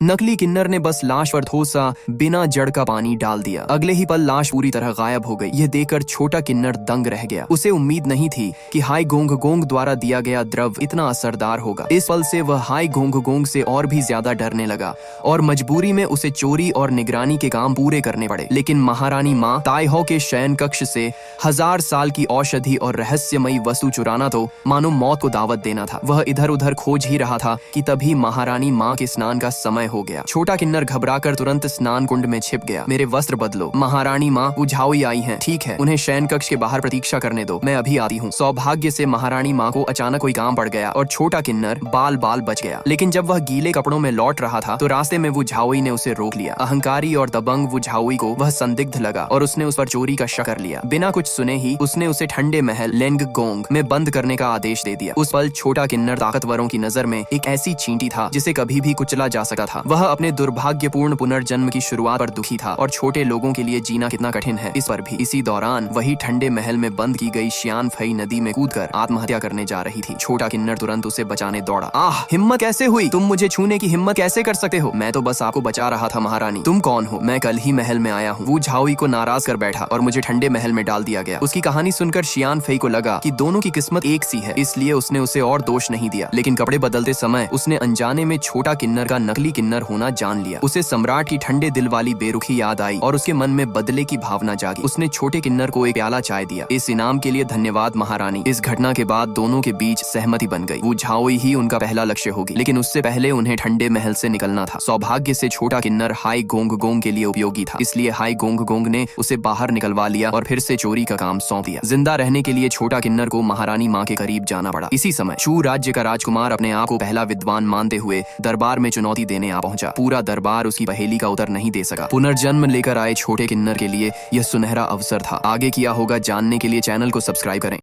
नकली किन्नर ने बस लाश पर ठोसा बिना जड़ का पानी डाल दिया। अगले ही पल लाश पूरी तरह गायब हो गई। यह देखकर छोटा किन्नर दंग रह गया। उसे उम्मीद नहीं थी कि हाई गोंग गोंग द्वारा दिया गया द्रव इतना असरदार होगा। इस पल से वह हाई गोंग गोंग से और भी ज्यादा डरने लगा और मजबूरी में उसे चोरी और निगरानी के काम पूरे करने पड़े। लेकिन महारानी माँ ताइहो के शयन कक्ष से 1000 साल की औषधि और रहस्यमयी वस्तु चुराना तो मानो मौत को दावत देना था। वह इधर उधर खोज ही रहा था कि तभी महारानी माँ के स्नान का समय हो गया। छोटा किन्नर घबराकर तुरंत स्नान कुंड में छिप गया। मेरे वस्त्र बदलो, महारानी माँ बुझाओई आई हैं। ठीक है, उन्हें शयन कक्ष के बाहर प्रतीक्षा करने दो, मैं अभी आती हूँ। सौभाग्य से महारानी माँ को अचानक कोई काम पड़ गया और छोटा किन्नर बाल बाल बच गया। लेकिन जब वह गीले कपड़ों में लौट रहा था तो रास्ते में वो झाओई ने उसे रोक लिया। अहंकारी और दबंग वो झाओई को वह संदिग्ध लगा और उसने उस पर चोरी का शक कर लिया। बिना कुछ सुने ही उसने उसे ठंडे महल लेंग गोंग में बंद करने का आदेश दे दिया। उस पल छोटा किन्नर ताकतवरों की नजर में एक ऐसी चींटी था जिसे कभी भी कुचला जा सकता था। वह अपने दुर्भाग्यपूर्ण पुनर्जन्म की शुरुआत पर दुखी था और छोटे लोगों के लिए जीना कितना कठिन है इस पर भी। इसी दौरान वही ठंडे महल में बंद की गई श्यान फई नदी में कूदकर आत्महत्या करने जा रही थी। छोटा किन्नर तुरंत उसे बचाने दौड़ा। आह, हिम्मत कैसे हुई? तुम मुझे छूने की हिम्मत कैसे कर सकते हो? मैं तो बस आपको बचा रहा था महारानी। तुम कौन हो? मैं कल ही महल में आया हूँ। वो झाओई को नाराज कर बैठा और मुझे ठंडे महल में डाल दिया गया। उसकी कहानी सुनकर शियान फई को लगा कि दोनों की किस्मत एक सी है, इसलिए उसने उसे और दोष नहीं दिया। लेकिन कपड़े बदलते समय उसने अनजाने में छोटा किन्नर का नकली किन्नर होना जान लिया। उसे सम्राट की ठंडे दिल वाली बेरुखी याद आई और उसके मन में बदले की भावना जागी। उसने छोटे किन्नर को एक प्याला चाय दिया। इस इनाम के लिए धन्यवाद महारानी। इस घटना के बाद दोनों के बीच सहमति बन गई। वो झाओई ही उनका पहला लक्ष्य होगी, लेकिन उससे पहले उन्हें ठंडे महल से निकलना था। सौभाग्य से छोटा किन्नर हाई गोंग गोंग के लिए उपयोगी था, इसलिए हाई गोंग गोंग ने उसे बाहर निकलवा लिया और फिर से चोरी का काम सौंप दिया। जिंदा रहने के लिए छोटा किन्नर को महारानी माँ के करीब जाना पड़ा। इसी समय शू राज्य का राजकुमार अपने आप को पहला विद्वान मानते हुए दरबार में चुनौती देने आ पहुंचा। पूरा दरबार उसकी पहेली का उत्तर नहीं दे सका। पुनर्जन्म लेकर आए छोटे किन्नर के लिए यह सुनहरा अवसर था। आगे किया होगा जानने के लिए चैनल को सब्सक्राइब करें।